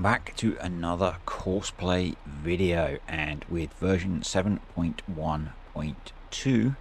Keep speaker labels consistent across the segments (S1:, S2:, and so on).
S1: Welcome back to another Courseplay video, and with version 7.1.2,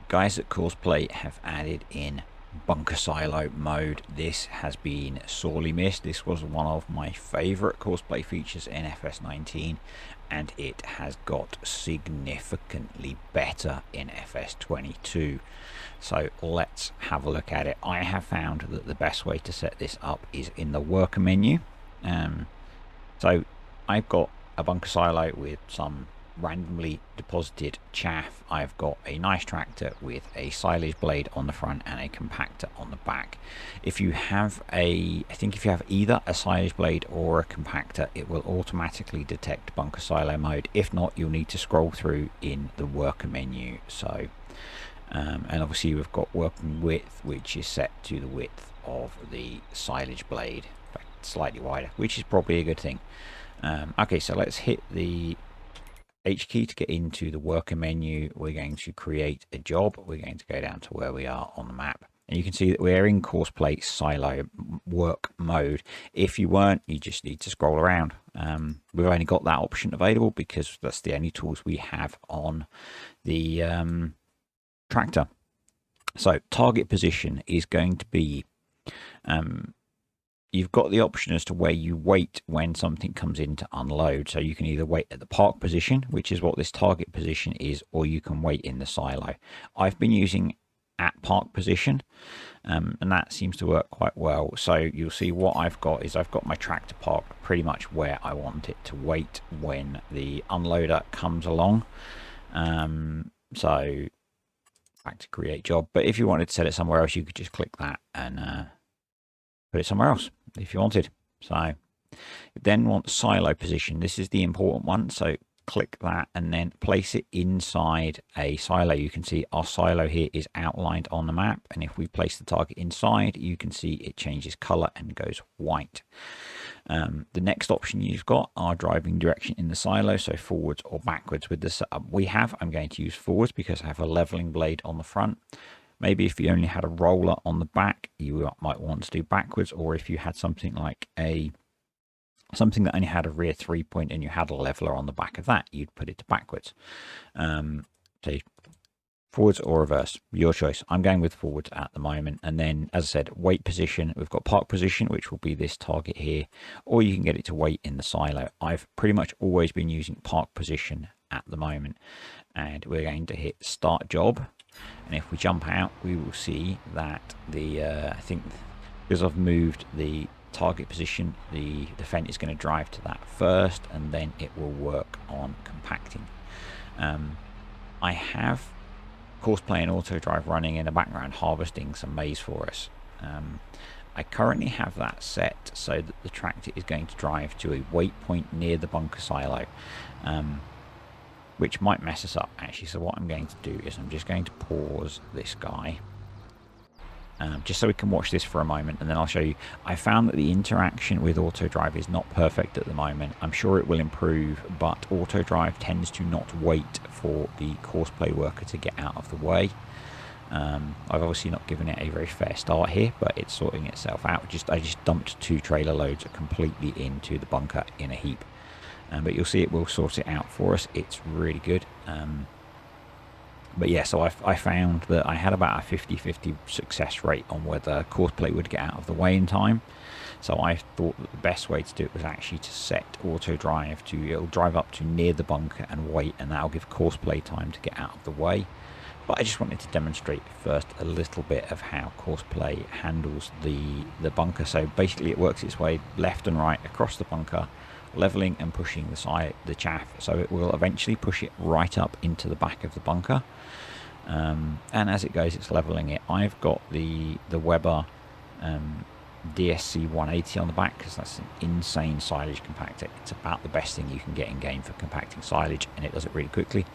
S1: guys at Courseplay have added in bunker silo mode. This has been sorely missed. This was one of my favorite Courseplay features in FS19, and it has got significantly better in FS22. So let's have a look at it. I have found that the best way to set this up is in the worker menu. So I've got a bunker silo with some randomly deposited chaff. I've got a nice tractor with a silage blade on the front and a compactor on the back. If you have I think if you have either a silage blade or a compactor, it will automatically detect bunker silo mode. If not, you'll need to scroll through in the worker menu. So and obviously we've got working width, which is set to the width of the silage blade, slightly wider, which is probably a good thing. Okay, so let's hit the H key to get into the worker menu. We're going to create a job. We're going to go down to where we are on the map, and you can see that we're in Courseplay silo work mode. If you weren't, you just need to scroll around. We've only got that option available because that's the only tools we have on the tractor. So target position is going to be you've got the option as to where you wait when something comes in to unload. So you can either wait at the park position, which is what this target position is, or you can wait in the silo. I've been using at park position, and that seems to work quite well. So you'll see what I've got is I've got my tractor parked pretty much where I want it to wait when the unloader comes along. So back to create job. But if you wanted to set it somewhere else, you could just click that and put it somewhere else if you wanted. So then want silo position. This is the important one. So click that and then place it inside a silo. You can see our silo here is outlined on the map, and if we place the target inside, you can see it changes color and goes white. The next option you've got are driving direction in the silo, so forwards or backwards. With the setup we have, I'm going to use forwards because I have a leveling blade on the front. Maybe if you only had a roller on the back, you might want to do backwards, or if you had something like something that only had a rear 3-point and you had a leveler on the back of that, you'd put it to backwards. So forwards or reverse, your choice. I'm going with forwards at the moment. And then, as I said, weight position, we've got park position, which will be this target here, or you can get it to wait in the silo. I've pretty much always been using park position at the moment, and we're going to hit start job. And if we jump out, we will see that the I think because I've moved the target position, the Fendt is going to drive to that first, and then it will work on compacting. I have Courseplay and auto drive running in the background, harvesting some maize for us. I currently have that set so that the tractor is going to drive to a waypoint near the bunker silo, which might mess us up actually. So what I'm going to do is I'm just going to pause this guy, just so we can watch this for a moment, and then I'll show you. I found that the interaction with auto drive is not perfect at the moment. I'm sure it will improve, but auto drive tends to not wait for the Courseplay worker to get out of the way. I've obviously not given it a very fair start here, but it's sorting itself out. I just dumped 2 trailer loads completely into the bunker in a heap. But you'll see it will sort it out for us. It's really good. But yeah, so I found that I had about a 50-50 success rate on whether Courseplay would get out of the way in time. So I thought that the best way to do it was actually to set auto drive to, it'll drive up to near the bunker and wait, and that'll give Courseplay time to get out of the way. But I just wanted to demonstrate first a little bit of how Courseplay handles the bunker. So basically it works its way left and right across the bunker, leveling and pushing the chaff, so it will eventually push it right up into the back of the bunker, and as it goes it's leveling it. I've got the Weber DSC 180 on the back because that's an insane silage compactor. It's about the best thing you can get in game for compacting silage, and it does it really quickly.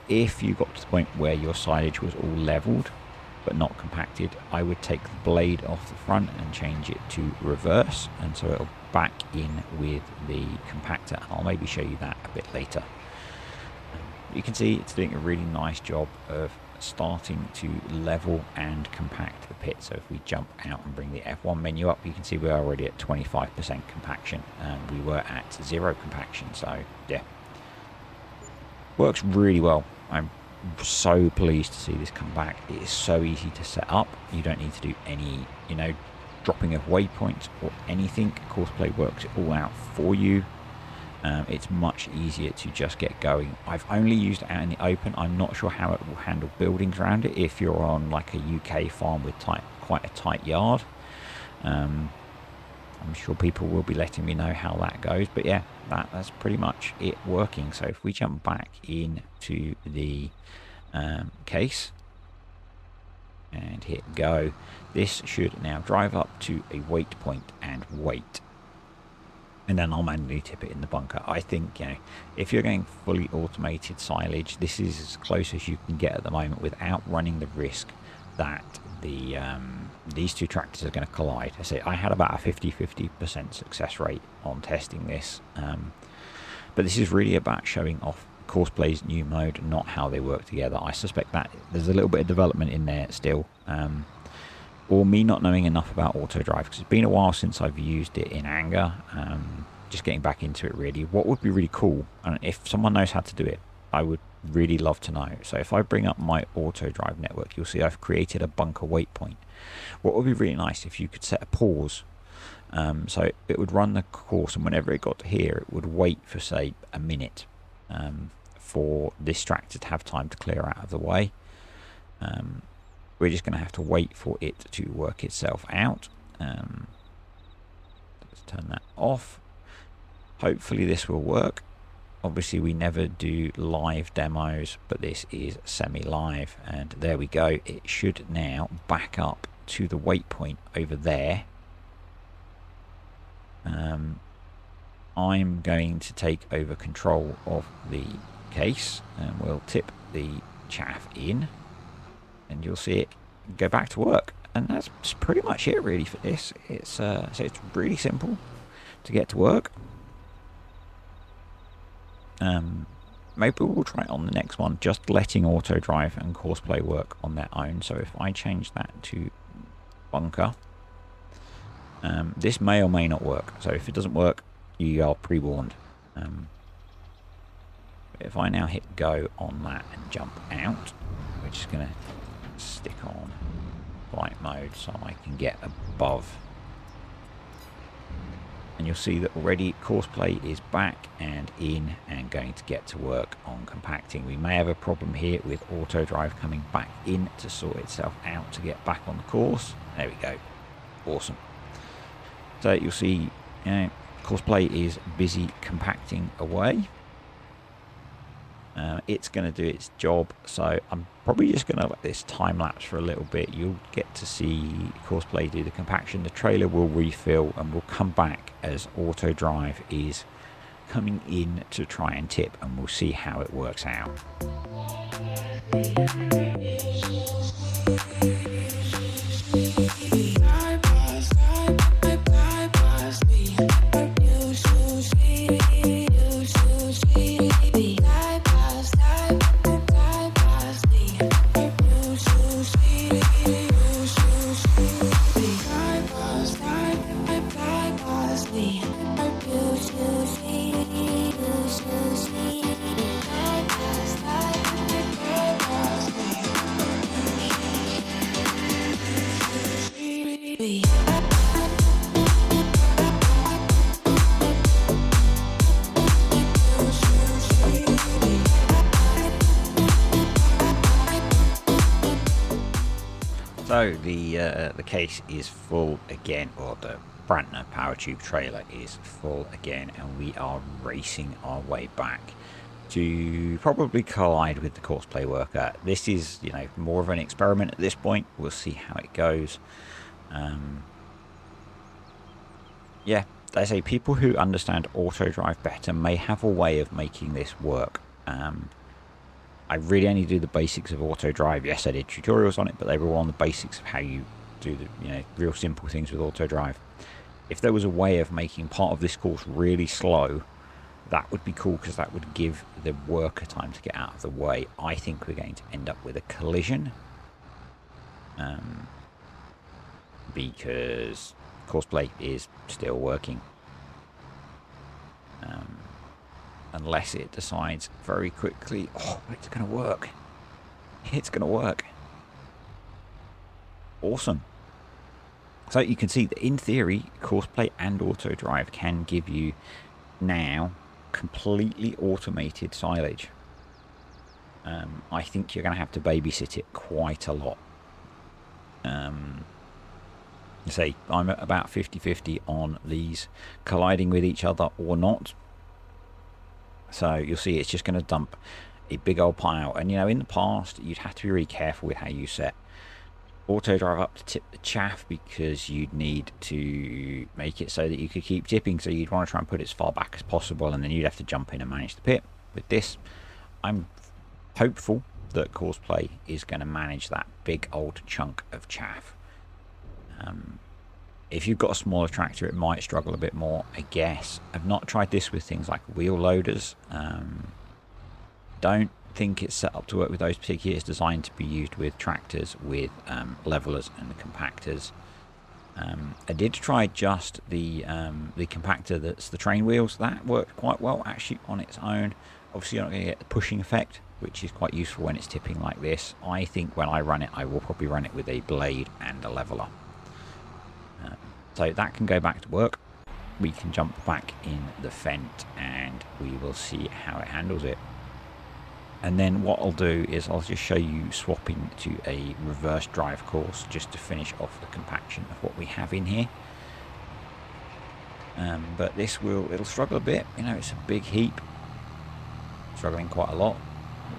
S1: If you got to the point where your silage was all leveled but not compacted, I would take the blade off the front and change it to reverse, and so it'll back in with the compactor. I'll maybe show you that a bit later. You can see it's doing a really nice job of starting to level and compact the pit. So if we jump out and bring the F1 menu up, you can see we're already at 25% compaction, and we were at 0 compaction. So yeah, works really well. I'm so pleased to see this come back. It is so easy to set up. You don't need to do any, dropping of waypoints or anything. Courseplay works it all out for you. It's much easier to just get going. I've only used it out in the open. I'm not sure how it will handle buildings around it if you're on like a UK farm with quite a tight yard. I'm sure people will be letting me know how that goes, but yeah, that's pretty much it working. So if we jump back into the case and hit go, this should now drive up to a wait point and wait. And then I'll manually tip it in the bunker. I think, if you're going fully automated silage, this is as close as you can get at the moment without running the risk that these two tractors are going to collide. I say I had about a 50% success rate on testing this. But this is really about showing off Courseplay's new mode, not how they work together. I suspect that there's a little bit of development in there still. Or me not knowing enough about auto drive, because it's been a while since I've used it in anger. Just getting back into it really. What would be really cool, and if someone knows how to do it, I would really love to know. So if I bring up my auto drive network, you'll see I've created a bunker wait point. What would be really nice if you could set a pause, so it would run the course, and whenever it got to here, it would wait for say a minute for this tractor to have time to clear out of the way. We're just going to have to wait for it to work itself out. Let's turn that off. Hopefully this will work. Obviously we never do live demos, but this is semi-live, and there we go. It should now back up to the waypoint over there. I'm going to take over control of the case, and we'll tip the chaff in, and you'll see it go back to work. And that's pretty much it really for this. So it's really simple to get to work. Maybe we'll try it on the next one, just letting auto drive and Courseplay work on their own. So if I change that to bunker, this may or may not work. So if it doesn't work, you are pre-warned. If I now hit go on that and jump out, we're just going to stick on flight mode so I can get above. And you'll see that already Courseplay is back and in and going to get to work on compacting. We may have a problem here with auto drive coming back in to sort itself out to get back on the course. There we go. Awesome. So you'll see, Courseplay is busy compacting away. It's going to do its job, so I'm probably just going to let this time lapse for a little bit. You'll get to see Courseplay do the compaction. The trailer will refill and we'll come back as auto drive is coming in to try and tip, and we'll see how it works out. So the case is full again, or the Brantner power tube trailer is full again, and we are racing our way back to probably collide with the Courseplay worker. This is, more of an experiment at this point. We'll see how it goes. Yeah, they say people who understand auto drive better may have a way of making this work. I really only do the basics of auto drive. Yes, I did tutorials on it, but they were all on the basics of how you do the real simple things with auto drive. If there was a way of making part of this course really slow, That would be cool because that would give the worker time to get out of the way. I think we're going to end up with a collision. Because Courseplay is still working. Unless it decides very quickly, oh, it's going to work. It's going to work. Awesome. So you can see that in theory, Courseplay and Auto Drive can give you now completely automated silage. I think you're going to have to babysit it quite a lot. Say I'm at about 50-50 on these colliding with each other or not. So you'll see it's just going to dump a big old pile. And, you know, in the past, you'd have to be really careful with how you set Auto Drive up to tip the chaff, because you'd need to make it so that you could keep tipping. So you'd want to try and put it as far back as possible, and then you'd have to jump in and manage the pit. With this, I'm hopeful that Courseplay is going to manage that big old chunk of chaff. If you've got a smaller tractor, it might struggle a bit more, I guess. I've not tried this with things like wheel loaders. Don't think it's set up to work with those particularly. It's designed to be used with tractors with levelers and compactors. I did try just the compactor that's the train wheels. That worked quite well actually on its own. Obviously you're not going to get the pushing effect, which is quite useful when it's tipping like this. I think when I run it, I will probably run it with a blade and a leveler. So that can go back to work. We can jump back in the Fendt and we will see how it handles it. And then what I'll do is I'll just show you swapping to a reverse drive course just to finish off the compaction of what we have in here. But this it'll struggle a bit. You know, it's a big heap, struggling quite a lot.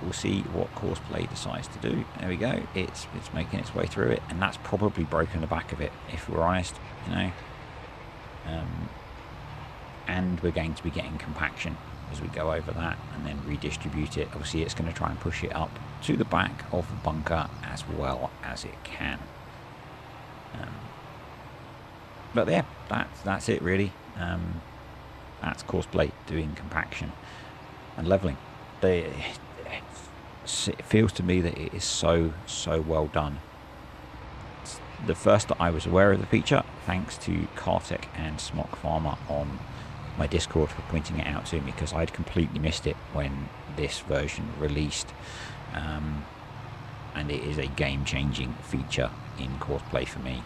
S1: We'll see what Courseplay decides to do. There we go. It's making its way through it, and that's probably broken the back of it, if we're honest. You know, and we're going to be getting compaction as we go over that and then redistribute it. Obviously, it's going to try and push it up to the back of the bunker as well as it can. But yeah, that's it really. That's Courseplay doing compaction and leveling. It feels to me that it is so well done. It's the first that I was aware of the feature, thanks to Kartek and Smock Farmer on my Discord for pointing it out to me, because I'd completely missed it when this version released. And it is a game-changing feature in Courseplay for me.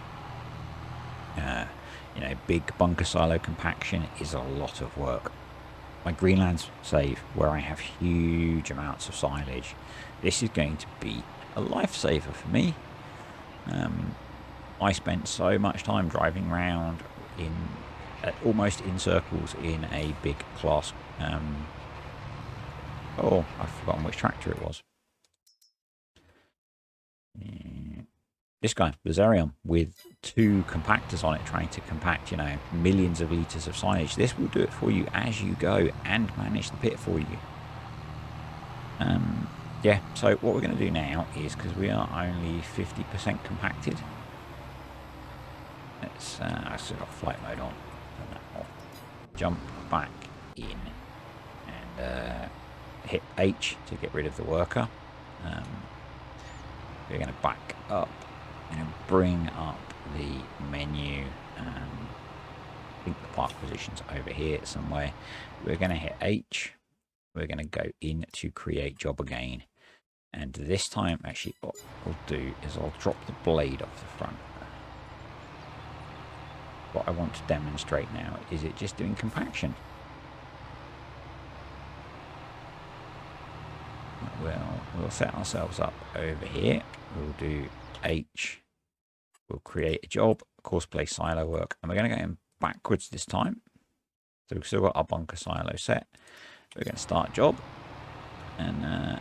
S1: You know, big bunker silo compaction is a lot of work. My Greenlands save, where I have huge amounts of silage, this is going to be a lifesaver for me. I spent so much time driving around almost in circles in a big class. Oh, I've forgotten which tractor it was. This guy, the Zerion, with 2 compactors on it, trying to compact, you know, millions of litres of silage. This will do it for you as you go and manage the pit for you. Yeah, so what we're going to do now is, because we are only 50% compacted, let's, I've still got flight mode on, turn that off, jump back in and hit H to get rid of the worker. We're going to back up and bring up the menu. I think the park position's over here somewhere. We're going to hit H. We're going to go in to create job again. And this time, actually, what I'll do is I'll drop the blade off the front. What I want to demonstrate now is it just doing compaction. We'll set ourselves up over here. We'll do H. We'll create a job, Courseplay silo work, and we're going to go in backwards this time. So we've still got our bunker silo set. We're going to start job, and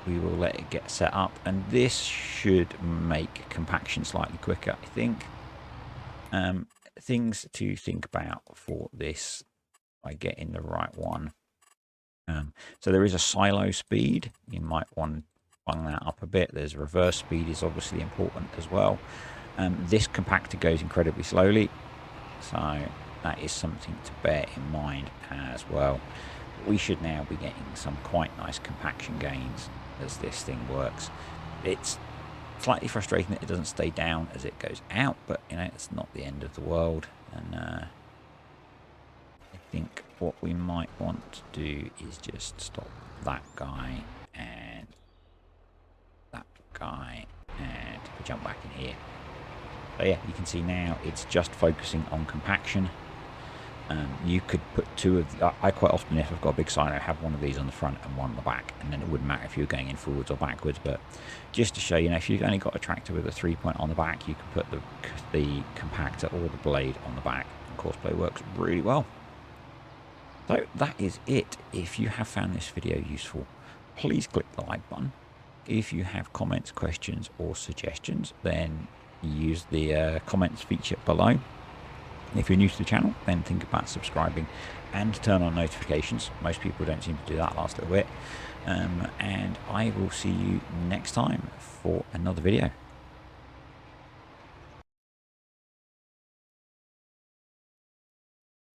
S1: we will let it get set up. And this should make compaction slightly quicker, I think. Things to think about for this, by getting the right one. So there is a silo speed. You might want to bung that up a bit. There's reverse speed is obviously important as well. This compactor goes incredibly slowly, so that is something to bear in mind as well. we should now be getting some quite nice compaction gains as this thing works. It's slightly frustrating that it doesn't stay down as it goes out, but you know, it's not the end of the world. And I think what we might want to do is just stop that guy and that guy, and jump back in here. So yeah, you can see now it's just focusing on compaction. You could put two of I quite often, if I've got a big silo, have one of these on the front and one on the back, and then it wouldn't matter if you were going in forwards or backwards. But just to show you, know, if you've only got a tractor with a 3-point on the back, you can put the compactor or the blade on the back, and Courseplay works really well. So that is it. If you have found this video useful, please click the like button. If you have comments, questions or suggestions, then use the comments feature below. If you're new to the channel, then think about subscribing and turn on notifications. Most people don't seem to do that last little bit. And I will see you next time for another video.